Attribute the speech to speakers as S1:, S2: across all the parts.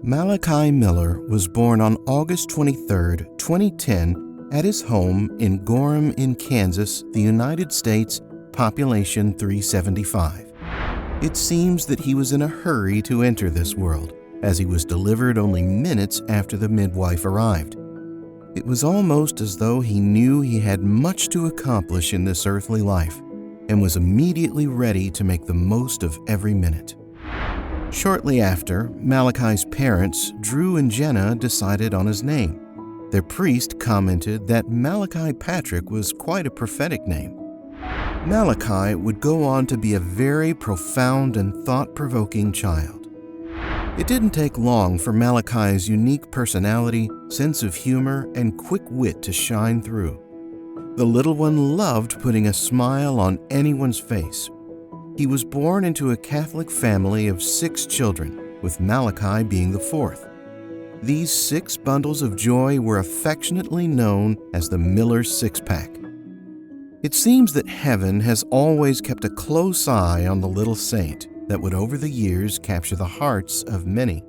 S1: Malachi Miller was born on August 23, 2010, at his home in Gorham in Kansas, the United States, population 375. It seems that he was in a hurry to enter this world, as he was delivered only minutes after the midwife arrived. It was almost as though he knew he had much to accomplish in this earthly life, and was immediately ready to make the most of every minute. Shortly after, Malachi's parents, Drew and Jenna, decided on his name. Their priest commented that Malachi Patrick was quite a prophetic name. Malachi would go on to be a very profound and thought-provoking child. It didn't take long for Malachi's unique personality, sense of humor, and quick wit to shine through. The little one loved putting a smile on anyone's face. He was born into a Catholic family of 6 children, with Malachi being the 4th. These 6 bundles of joy were affectionately known as the Miller Six-Pack. It seems that heaven has always kept a close eye on the little saint that would over the years capture the hearts of many.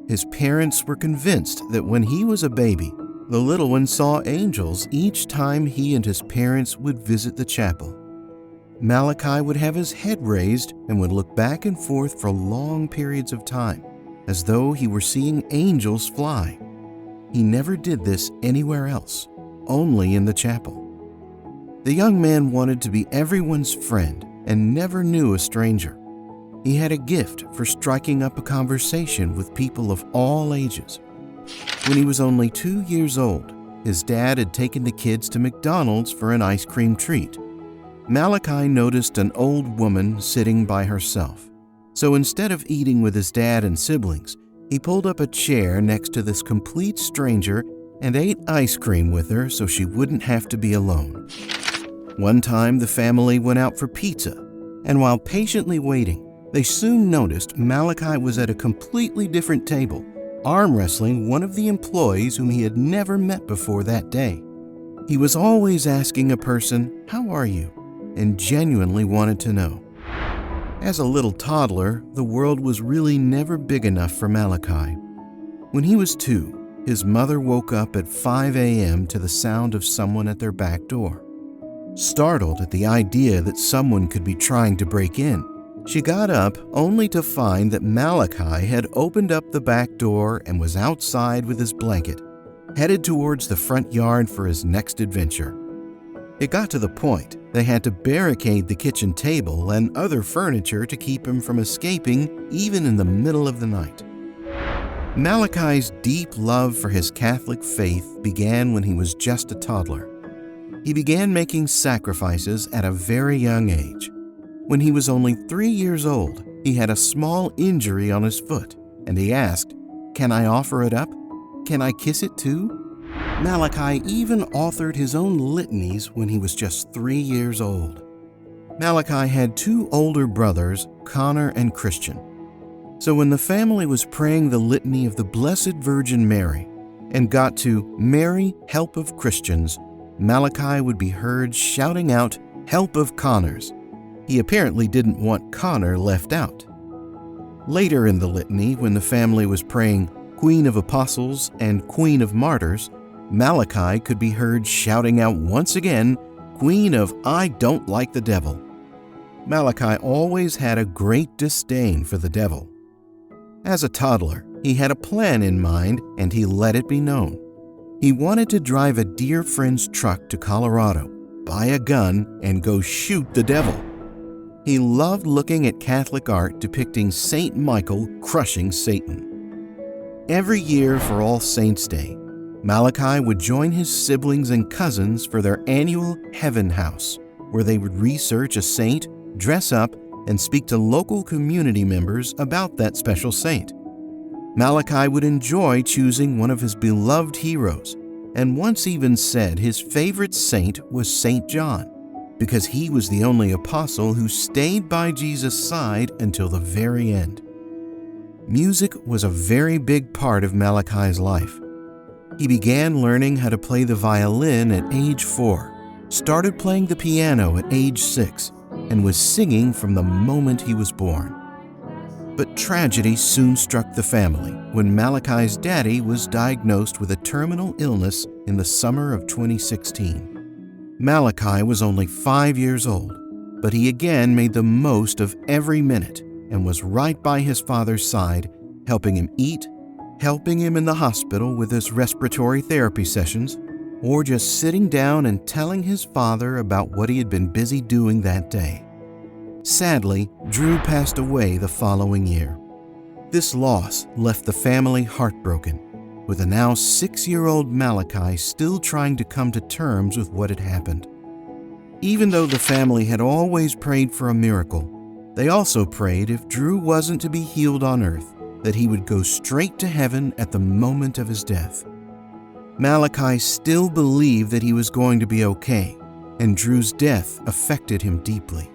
S1: His parents were convinced that when he was a baby, the little one saw angels each time he and his parents would visit the chapel. Malachi would have his head raised and would look back and forth for long periods of time, as though he were seeing angels fly. He never did this anywhere else, only in the chapel. The young man wanted to be everyone's friend and never knew a stranger. He had a gift for striking up a conversation with people of all ages. When he was only 2 years old, his dad had taken the kids to McDonald's for an ice cream treat. Malachi noticed an old woman sitting by herself. So instead of eating with his dad and siblings, he pulled up a chair next to this complete stranger and ate ice cream with her so she wouldn't have to be alone. One time, the family went out for pizza, and while patiently waiting, they soon noticed Malachi was at a completely different table, arm wrestling one of the employees whom he had never met before that day. He was always asking a person, "How are you?" and genuinely wanted to know. As a little toddler, the world was really never big enough for Malachi. When he was 2, his mother woke up at 5 a.m. to the sound of someone at their back door. Startled at the idea that someone could be trying to break in, she got up only to find that Malachi had opened up the back door and was outside with his blanket, headed towards the front yard for his next adventure. It got to the point they had to barricade the kitchen table and other furniture to keep him from escaping even in the middle of the night. Malachi's deep love for his Catholic faith began when he was just a toddler. He began making sacrifices at a very young age. When he was only 3 years old, he had a small injury on his foot, and he asked, "Can I offer it up? Can I kiss it too?" Malachi even authored his own litanies when he was just 3 years old. Malachi had 2 older brothers, Connor and Christian. So when the family was praying the litany of the Blessed Virgin Mary and got to "Mary, help of Christians," Malachi would be heard shouting out, "Help of Connors." He apparently didn't want Connor left out. Later in the litany, when the family was praying Queen of Apostles and Queen of Martyrs, Malachi could be heard shouting out once again, "Queen of I don't like the devil." Malachi always had a great disdain for the devil. As a toddler, he had a plan in mind and he let it be known. He wanted to drive a dear friend's truck to Colorado, buy a gun, and go shoot the devil. He loved looking at Catholic art depicting Saint Michael crushing Satan. Every year for All Saints' Day, Malachi would join his siblings and cousins for their annual Heaven House, where they would research a saint, dress up, and speak to local community members about that special saint. Malachi would enjoy choosing one of his beloved heroes, and once even said his favorite saint was Saint John, because he was the only apostle who stayed by Jesus' side until the very end. Music was a very big part of Malachi's life. He began learning how to play the violin at age 4, started playing the piano at age 6, and was singing from the moment he was born. But tragedy soon struck the family when Malachi's daddy was diagnosed with a terminal illness in the summer of 2016. Malachi was only 5 years old, but he again made the most of every minute and was right by his father's side, helping him eat, helping him in the hospital with his respiratory therapy sessions, or just sitting down and telling his father about what he had been busy doing that day. Sadly, Drew passed away the following year. This loss left the family heartbroken, with the now 6-year-old Malachi still trying to come to terms with what had happened. Even though the family had always prayed for a miracle, they also prayed if Drew wasn't to be healed on earth, that he would go straight to heaven at the moment of his death. Malachi still believed that he was going to be okay, and Drew's death affected him deeply.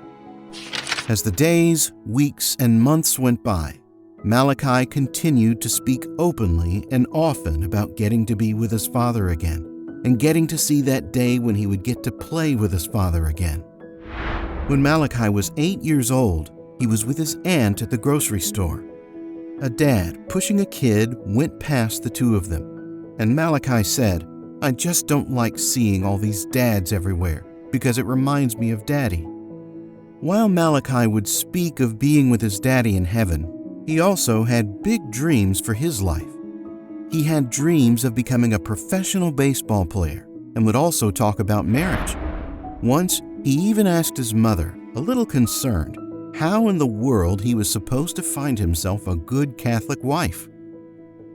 S1: As the days, weeks, and months went by, Malachi continued to speak openly and often about getting to be with his father again, and getting to see that day when he would get to play with his father again. When Malachi was 8 years old, he was with his aunt at the grocery store. A dad pushing a kid went past the two of them, and Malachi said, "I just don't like seeing all these dads everywhere because it reminds me of Daddy." While Malachi would speak of being with his daddy in heaven, he also had big dreams for his life. He had dreams of becoming a professional baseball player and would also talk about marriage. Once, he even asked his mother, a little concerned, how in the world he was supposed to find himself a good Catholic wife.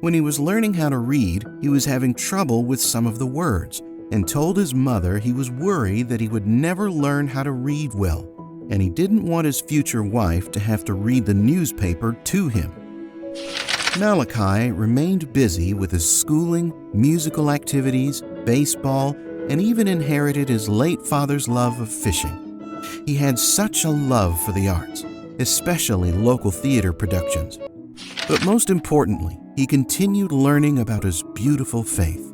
S1: When he was learning how to read, he was having trouble with some of the words and told his mother he was worried that he would never learn how to read well, and he didn't want his future wife to have to read the newspaper to him. Malachi remained busy with his schooling, musical activities, baseball, and even inherited his late father's love of fishing. He had such a love for the arts, especially local theater productions. But most importantly, he continued learning about his beautiful faith.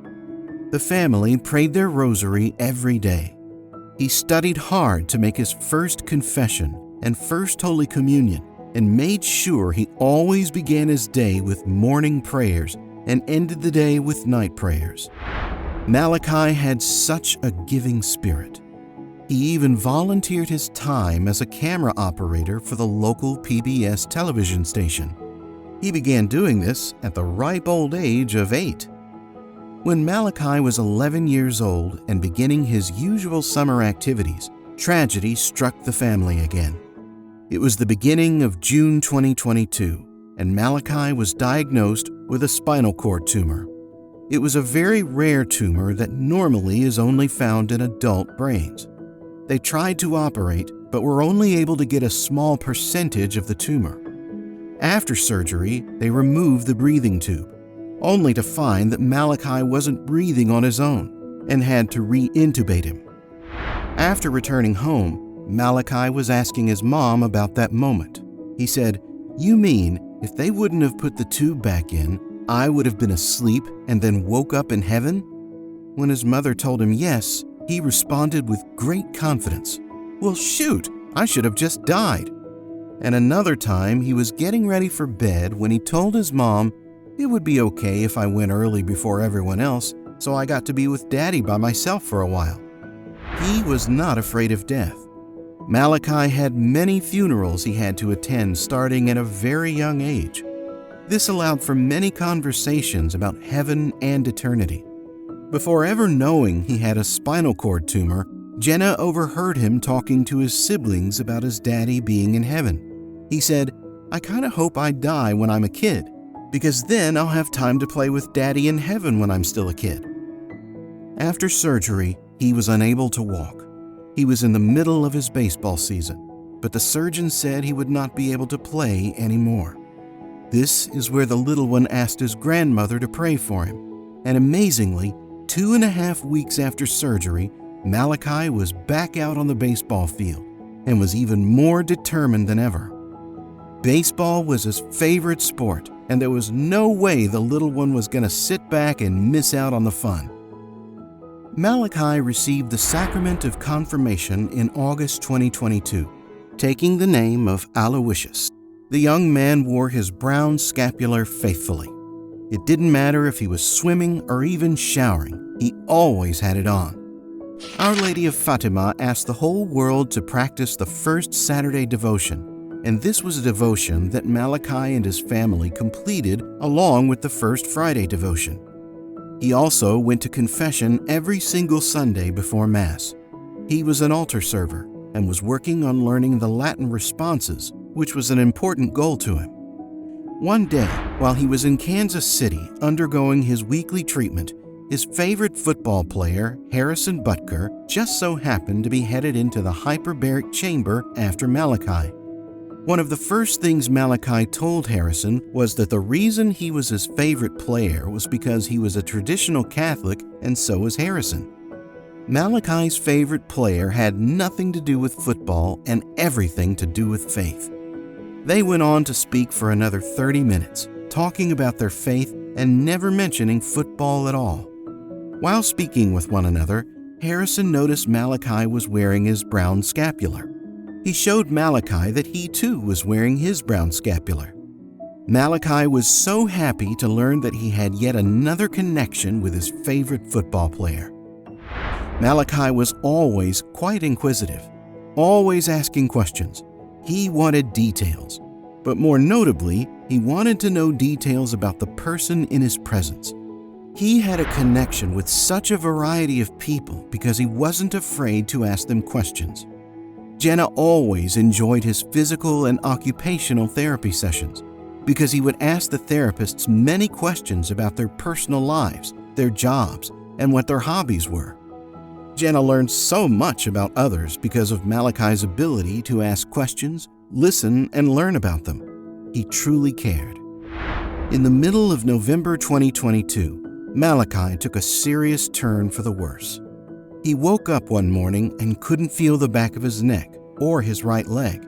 S1: The family prayed their rosary every day. He studied hard to make his first confession and first Holy Communion, and made sure he always began his day with morning prayers and ended the day with night prayers. Malachi had such a giving spirit. He even volunteered his time as a camera operator for the local PBS television station. He began doing this at the ripe old age of 8. When Malachi was 11 years old and beginning his usual summer activities, tragedy struck the family again. It was the beginning of June 2022, and Malachi was diagnosed with a spinal cord tumor. It was a very rare tumor that normally is only found in adult brains. They tried to operate, but were only able to get a small percentage of the tumor. After surgery, they removed the breathing tube, only to find that Malachi wasn't breathing on his own and had to re-intubate him. After returning home, Malachi was asking his mom about that moment. He said, "You mean if they wouldn't have put the tube back in, I would have been asleep and then woke up in heaven?" When his mother told him yes, he responded with great confidence, "Well, shoot, I should have just died." And another time, he was getting ready for bed when he told his mom, "It would be okay if I went early before everyone else, so I got to be with Daddy by myself for a while." He was not afraid of death. Malachi had many funerals he had to attend starting at a very young age. This allowed for many conversations about heaven and eternity. Before ever knowing he had a spinal cord tumor, Jenna overheard him talking to his siblings about his daddy being in heaven. He said, "I kind of hope I die when I'm a kid, because then I'll have time to play with Daddy in heaven when I'm still a kid." After surgery, he was unable to walk. He was in the middle of his baseball season, but the surgeon said he would not be able to play anymore. This is where the little one asked his grandmother to pray for him, and amazingly, 2.5 weeks after surgery, Malachi was back out on the baseball field and was even more determined than ever. Baseball was his favorite sport, and there was no way the little one was going to sit back and miss out on the fun. Malachi received the sacrament of confirmation in August 2022, taking the name of Aloysius. The young man wore his brown scapular faithfully. It didn't matter if he was swimming or even showering, he always had it on. Our Lady of Fatima asked the whole world to practice the first Saturday devotion, and this was a devotion that Malachi and his family completed along with the first Friday devotion. He also went to confession every single Sunday before Mass. He was an altar server and was working on learning the Latin responses, which was an important goal to him. One day, while he was in Kansas City undergoing his weekly treatment, his favorite football player, Harrison Butker, just so happened to be headed into the hyperbaric chamber after Malachi. One of the first things Malachi told Harrison was that the reason he was his favorite player was because he was a traditional Catholic and so was Harrison. Malachi's favorite player had nothing to do with football and everything to do with faith. They went on to speak for another 30 minutes, talking about their faith and never mentioning football at all. While speaking with one another, Harrison noticed Malachi was wearing his brown scapular. He showed Malachi that he too was wearing his brown scapular. Malachi was so happy to learn that he had yet another connection with his favorite football player. Malachi was always quite inquisitive, always asking questions. He wanted details, but more notably, he wanted to know details about the person in his presence. He had a connection with such a variety of people because he wasn't afraid to ask them questions. Jenna always enjoyed his physical and occupational therapy sessions because he would ask the therapists many questions about their personal lives, their jobs, and what their hobbies were. Jenna learned so much about others because of Malachi's ability to ask questions, listen, and learn about them. He truly cared. In the middle of November 2022, Malachi took a serious turn for the worse. He woke up one morning and couldn't feel the back of his neck or his right leg.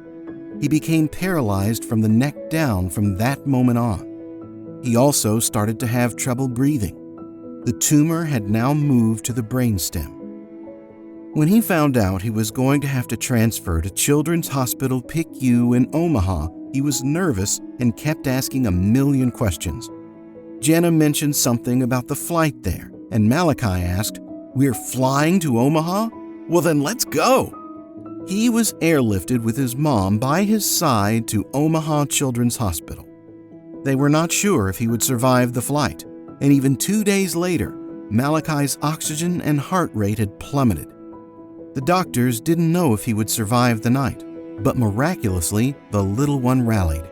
S1: He became paralyzed from the neck down from that moment on. He also started to have trouble breathing. The tumor had now moved to the brainstem. When he found out he was going to have to transfer to Children's Hospital PICU in Omaha, he was nervous and kept asking a million questions. Jenna mentioned something about the flight there, and Malachi asked, "We're flying to Omaha? Well then let's go!" He was airlifted with his mom by his side to Omaha Children's Hospital. They were not sure if he would survive the flight, and even 2 days later, Malachi's oxygen and heart rate had plummeted. The doctors didn't know if he would survive the night, but miraculously, the little one rallied.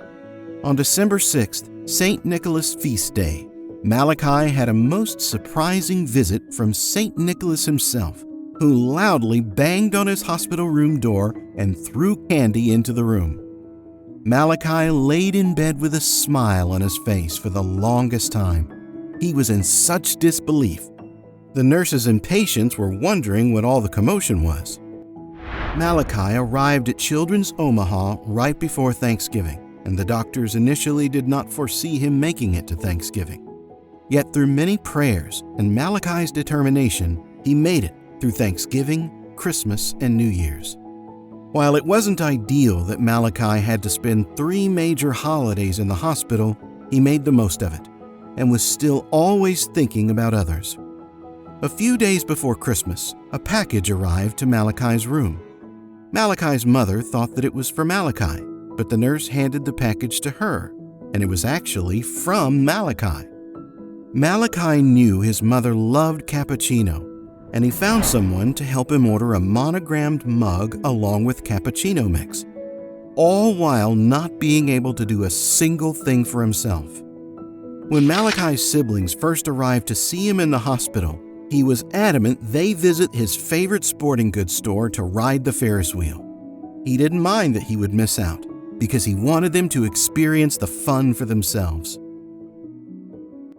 S1: On December 6th, St. Nicholas Feast Day, Malachi had a most surprising visit from St. Nicholas himself, who loudly banged on his hospital room door and threw candy into the room. Malachi laid in bed with a smile on his face for the longest time. He was in such disbelief. The nurses and patients were wondering what all the commotion was. Malachi arrived at Children's Omaha right before Thanksgiving, and the doctors initially did not foresee him making it to Thanksgiving. Yet through many prayers and Malachi's determination, he made it through Thanksgiving, Christmas, and New Year's. While it wasn't ideal that Malachi had to spend 3 major holidays in the hospital, he made the most of it and was still always thinking about others. A few days before Christmas, a package arrived to Malachi's room. Malachi's mother thought that it was for Malachi, but the nurse handed the package to her, and it was actually from Malachi. Malachi knew his mother loved cappuccino, and he found someone to help him order a monogrammed mug along with cappuccino mix, all while not being able to do a single thing for himself. When Malachi's siblings first arrived to see him in the hospital, he was adamant they visit his favorite sporting goods store to ride the Ferris wheel. He didn't mind that he would miss out, because he wanted them to experience the fun for themselves.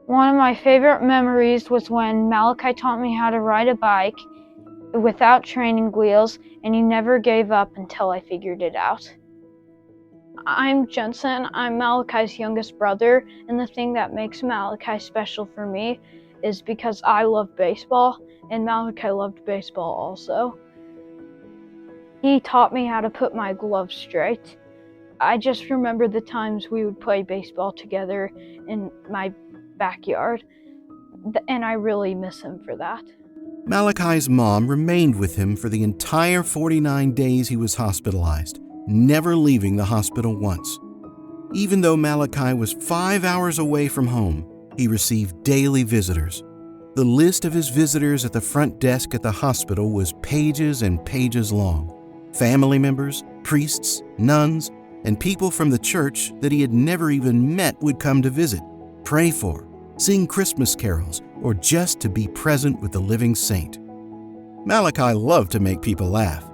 S2: One of my favorite memories was when Malachi taught me how to ride a bike without training wheels, and he never gave up until I figured it out. I'm Jensen. I'm Malachi's youngest brother, and the thing that makes Malachi special for me is because I love baseball, and Malachi loved baseball also. He taught me how to put my gloves straight. I just remember the times we would play baseball together in my backyard, and I really miss him for that.
S1: Malachi's mom remained with him for the entire 49 days he was hospitalized, never leaving the hospital once. Even though Malachi was 5 hours away from home, he received daily visitors. The list of his visitors at the front desk at the hospital was pages and pages long. Family members, priests, nuns, and people from the church that he had never even met would come to visit, pray for, sing Christmas carols, or just to be present with the living saint. Malachi loved to make people laugh.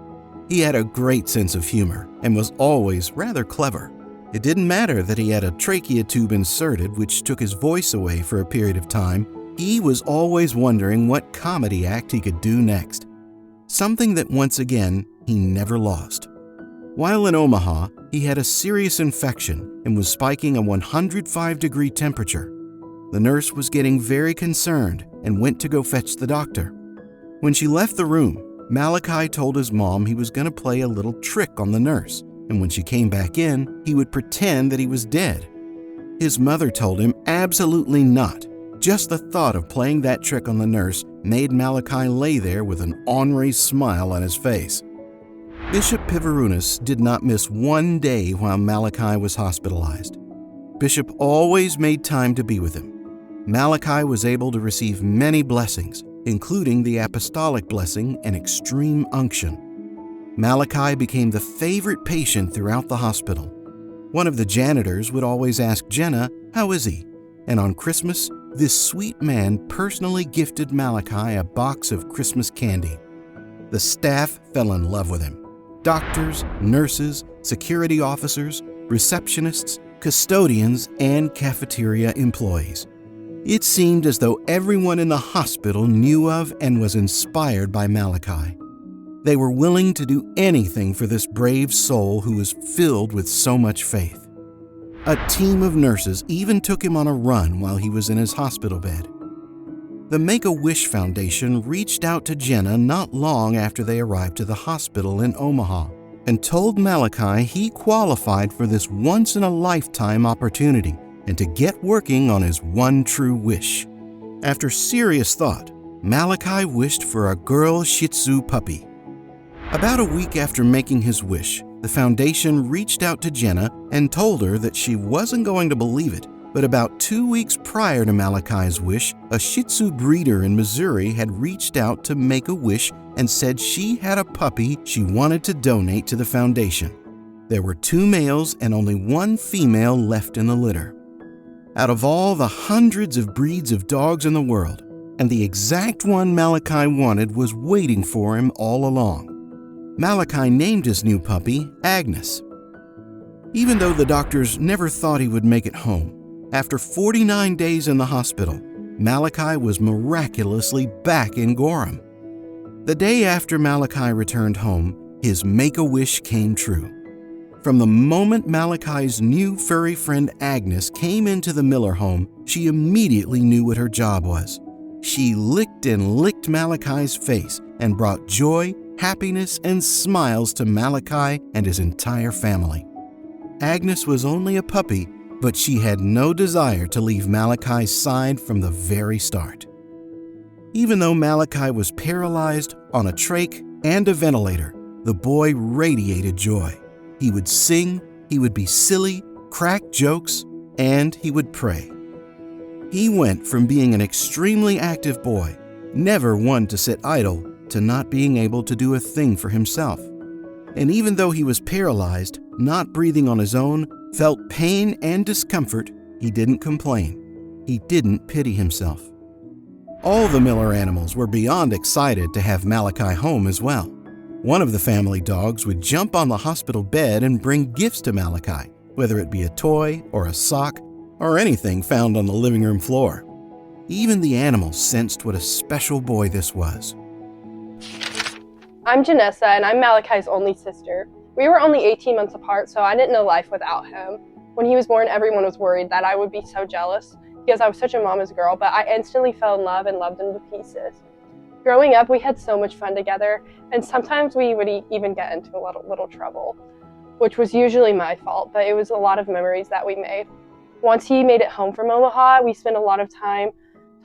S1: He had a great sense of humor and was always rather clever. It didn't matter that he had a trachea tube inserted, which took his voice away for a period of time. He was always wondering what comedy act he could do next. Something that, once again, he never lost. While in Omaha, he had a serious infection and was spiking a 105-degree temperature. The nurse was getting very concerned and went to go fetch the doctor. When she left the room, Malachi told his mom he was going to play a little trick on the nurse, and when she came back in, he would pretend that he was dead. His mother told him absolutely not. Just the thought of playing that trick on the nurse made Malachi lay there with an ornery smile on his face. Bishop Pivarunas did not miss one day while Malachi was hospitalized. Bishop always made time to be with him. Malachi was able to receive many blessings, including the apostolic blessing and extreme unction. Malachi became the favorite patient throughout the hospital. One of the janitors would always ask Jenna, "How is he?" And on Christmas, this sweet man personally gifted Malachi a box of Christmas candy. The staff fell in love with him. Doctors, nurses, security officers, receptionists, custodians, and cafeteria employees. It seemed as though everyone in the hospital knew of and was inspired by Malachi. They were willing to do anything for this brave soul who was filled with so much faith. A team of nurses even took him on a run while he was in his hospital bed. The Make-A-Wish Foundation reached out to Jenna not long after they arrived to the hospital in Omaha and told Malachi he qualified for this once-in-a-lifetime opportunity and to get working on his one true wish. After serious thought, Malachi wished for a girl Shih Tzu puppy. About a week after making his wish, the foundation reached out to Jenna and told her that she wasn't going to believe it, but about 2 weeks prior to Malachi's wish, a Shih Tzu breeder in Missouri had reached out to Make-A-Wish and said she had a puppy she wanted to donate to the foundation. There were 2 males and only 1 female left in the litter. Out of all the hundreds of breeds of dogs in the world, and the exact one Malachi wanted was waiting for him all along. Malachi named his new puppy Agnes. Even though the doctors never thought he would make it home, after 49 days in the hospital, Malachi was miraculously back in Gorham. The day after Malachi returned home, his Make-A-Wish came true. From the moment Malachi's new furry friend Agnes came into the Miller home, she immediately knew what her job was. She licked and licked Malachi's face and brought joy, happiness, and smiles to Malachi and his entire family. Agnes was only a puppy, but she had no desire to leave Malachi's side from the very start. Even though Malachi was paralyzed, on a trach, and a ventilator, the boy radiated joy. He would sing, he would be silly, crack jokes, and he would pray. He went from being an extremely active boy, never one to sit idle, to not being able to do a thing for himself. And even though he was paralyzed, not breathing on his own, felt pain and discomfort, he didn't complain. He didn't pity himself. All the Miller animals were beyond excited to have Malachi home as well. One of the family dogs would jump on the hospital bed and bring gifts to Malachi, whether it be a toy or a sock or anything found on the living room floor. Even the animals sensed what a special boy this was.
S3: I'm Janessa, and I'm Malachi's only sister. We were only 18 months apart, so I didn't know life without him. When he was born, everyone was worried that I would be so jealous because I was such a mama's girl, but I instantly fell in love and loved him to pieces. Growing up, we had so much fun together, and sometimes we would even get into a little trouble. which was usually my fault, but it was a lot of memories that we made. Once he made it home from Omaha, we spent a lot of time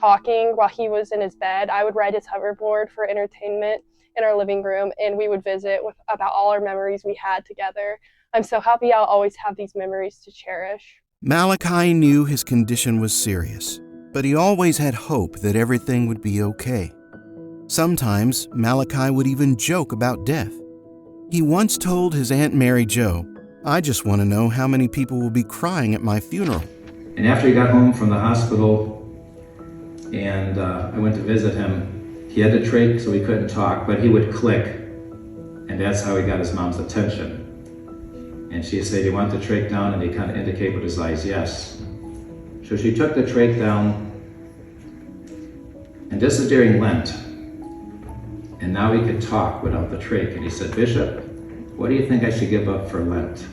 S3: talking while he was in his bed. I would ride his hoverboard for entertainment in our living room, and we would visit about all our memories we had together. I'm so happy I'll always have these memories to cherish.
S1: Malachi knew his condition was serious, but he always had hope that everything would be okay. Sometimes Malachi would even joke about death. He once told his Aunt Mary Jo, "I just want to know how many people will be crying at my funeral."
S4: And after he got home from the hospital and I went to visit him, he had the trach so he couldn't talk, but he would click, and that's how he got his mom's attention. And she said, "You want the trach down?" And he kind of indicated with his eyes, yes. So she took the trach down, and this is during Lent. And now he could talk without the trach. And he said, "Bishop, what do you think I should give up for Lent?"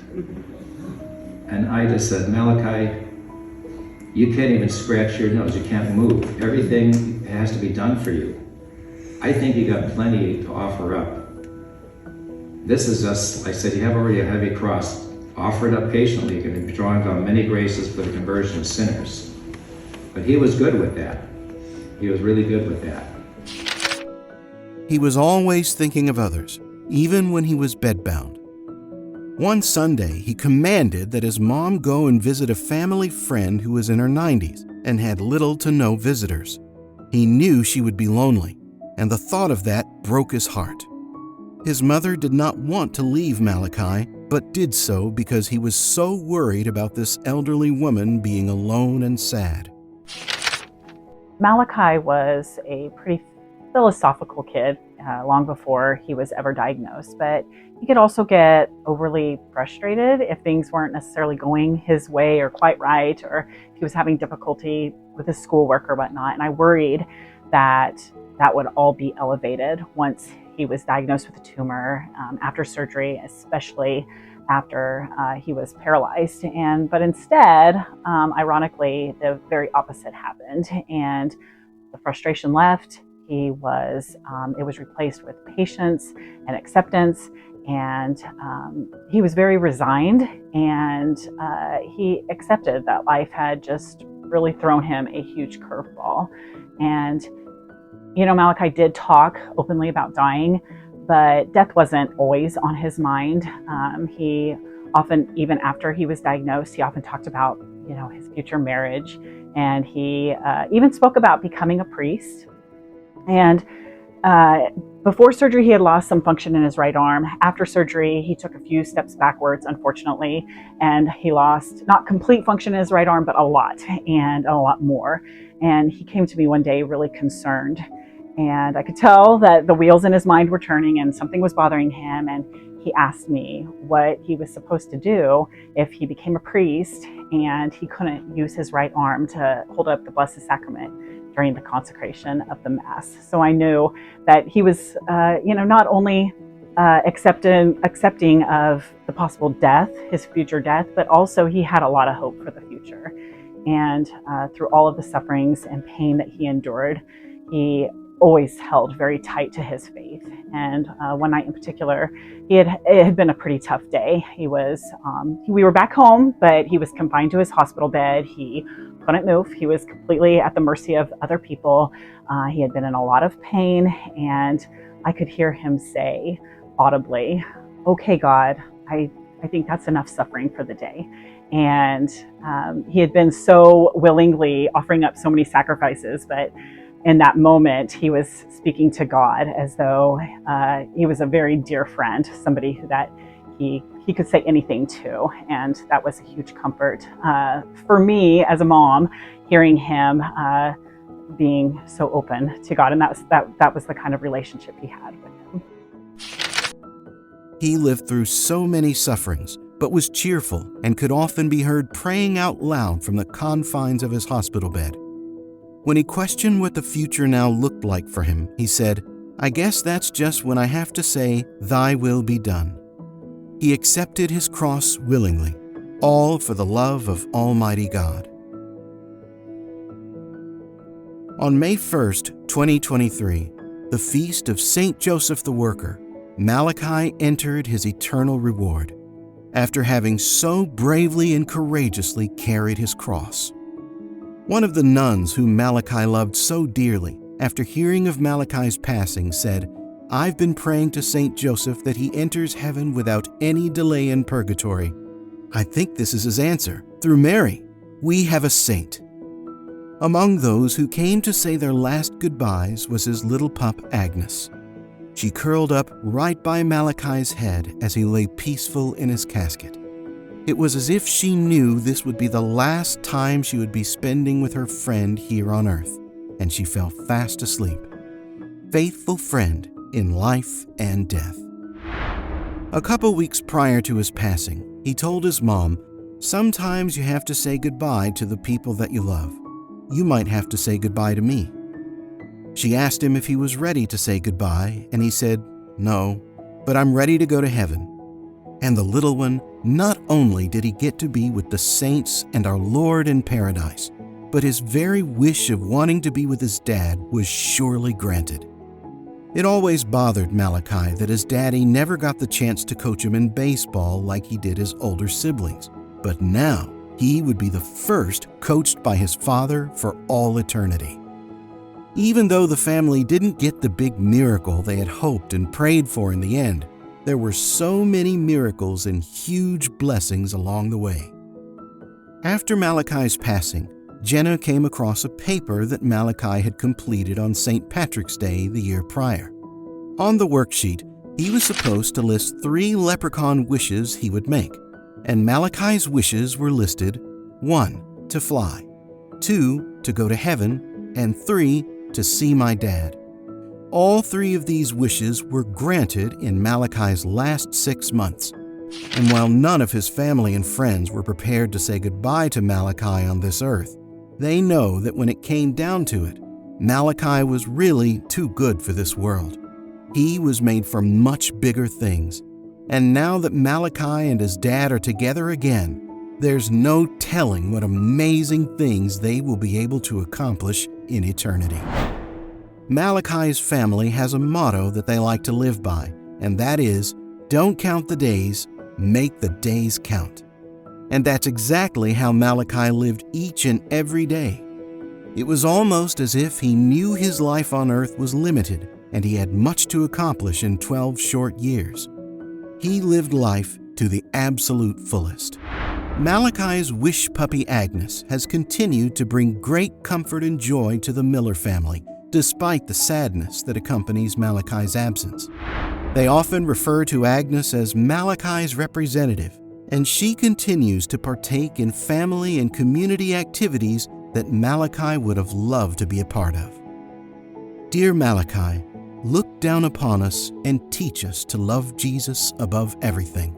S4: And I just said, "Malachi, you can't even scratch your nose. You can't move. Everything has to be done for you. I think you got plenty to offer up. This is just," I said, "you have already a heavy cross. Offer it up patiently. You can be drawing down many graces for the conversion of sinners." But he was good with that. He was really good with that.
S1: He was always thinking of others, even when he was bedbound. One Sunday, he commanded that his mom go and visit a family friend who was in her 90s and had little to no visitors. He knew she would be lonely, and the thought of that broke his heart. His mother did not want to leave Malachi, but did so because he was so worried about this elderly woman being alone and sad.
S5: Malachi was a pretty philosophical kid long before he was ever diagnosed, but he could also get overly frustrated if things weren't necessarily going his way or quite right, or if he was having difficulty with his schoolwork or whatnot. And I worried that that would all be elevated once he was diagnosed with a tumor after surgery, especially after he was paralyzed. But instead, ironically, the very opposite happened, and the frustration left. It was replaced with patience and acceptance, and he was very resigned, and he accepted that life had just really thrown him a huge curveball. And Malachi did talk openly about dying, but death wasn't always on his mind. He often, even after he was diagnosed, he often talked about his future marriage, and he even spoke about becoming a priest. And before surgery, he had lost some function in his right arm. After surgery, he took a few steps backwards, unfortunately, and he lost not complete function in his right arm, but a lot, and a lot more. And he came to me one day really concerned, and I could tell that the wheels in his mind were turning and something was bothering him. And he asked me what he was supposed to do if he became a priest and he couldn't use his right arm to hold up the Blessed Sacrament during the consecration of the Mass. So I knew that he was, not only accepting of the possible death, his future death, but also he had a lot of hope for the future. And through all of the sufferings and pain that he endured, he always held very tight to his faith. And one night in particular, it had been a pretty tough day. We were back home, but he was confined to his hospital bed. He couldn't move. He was completely at the mercy of other people. He had been in a lot of pain, and I could hear him say audibly, "Okay, God, I think that's enough suffering for the day." And he had been so willingly offering up so many sacrifices, but in that moment, he was speaking to God as though he was a very dear friend, somebody that he could say anything to. And that was a huge comfort for me as a mom, hearing him being so open to God. And that was the kind of relationship he had with him.
S1: He lived through so many sufferings, but was cheerful and could often be heard praying out loud from the confines of his hospital bed. When he questioned what the future now looked like for him, he said, "I guess that's just when I have to say, 'Thy will be done.'" He accepted his cross willingly, all for the love of Almighty God. On May 1st, 2023, the feast of St. Joseph the Worker, Malachi entered his eternal reward. after having so bravely and courageously carried his cross. One of the nuns whom Malachi loved so dearly, after hearing of Malachi's passing, said, "I've been praying to Saint Joseph that he enters heaven without any delay in purgatory. I think this is his answer. Through Mary, we have a saint." Among those who came to say their last goodbyes was his little pup, Agnes. She curled up right by Malachi's head as he lay peaceful in his casket. It was as if she knew this would be the last time she would be spending with her friend here on earth, and she fell fast asleep. Faithful friend in life and death. A couple weeks prior to his passing, he told his mom, "Sometimes you have to say goodbye to the people that you love. You might have to say goodbye to me." She asked him if he was ready to say goodbye, and he said, "No, but I'm ready to go to heaven." And the little one, not only did he get to be with the saints and our Lord in paradise, but his very wish of wanting to be with his dad was surely granted. It always bothered Malachi that his daddy never got the chance to coach him in baseball like he did his older siblings, but now he would be the first coached by his father for all eternity. Even though the family didn't get the big miracle they had hoped and prayed for in the end, there were so many miracles and huge blessings along the way. After Malachi's passing, Jenna came across a paper that Malachi had completed on St. Patrick's Day the year prior. On the worksheet, he was supposed to list 3 leprechaun wishes he would make, and Malachi's wishes were listed: 1. To fly, 2. To go to heaven, and 3. To see my dad. All 3 of these wishes were granted in Malachi's last 6 months. And while none of his family and friends were prepared to say goodbye to Malachi on this earth, they know that when it came down to it, Malachi was really too good for this world. He was made for much bigger things. And now that Malachi and his dad are together again, there's no telling what amazing things they will be able to accomplish in eternity. Malachi's family has a motto that they like to live by, and that is, "Don't count the days, make the days count." And that's exactly how Malachi lived each and every day. It was almost as if he knew his life on earth was limited and he had much to accomplish in 12 short years. He lived life to the absolute fullest. Malachi's wish puppy Agnes has continued to bring great comfort and joy to the Miller family, despite the sadness that accompanies Malachi's absence. They often refer to Agnes as Malachi's representative, and she continues to partake in family and community activities that Malachi would have loved to be a part of. Dear Malachi, look down upon us and teach us to love Jesus above everything.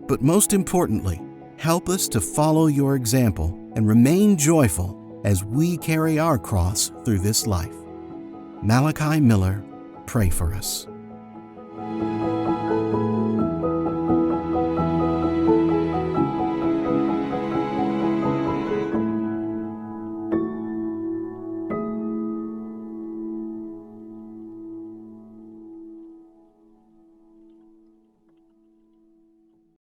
S1: But most importantly, help us to follow your example and remain joyful as we carry our cross through this life. Malachi Miller, pray for us.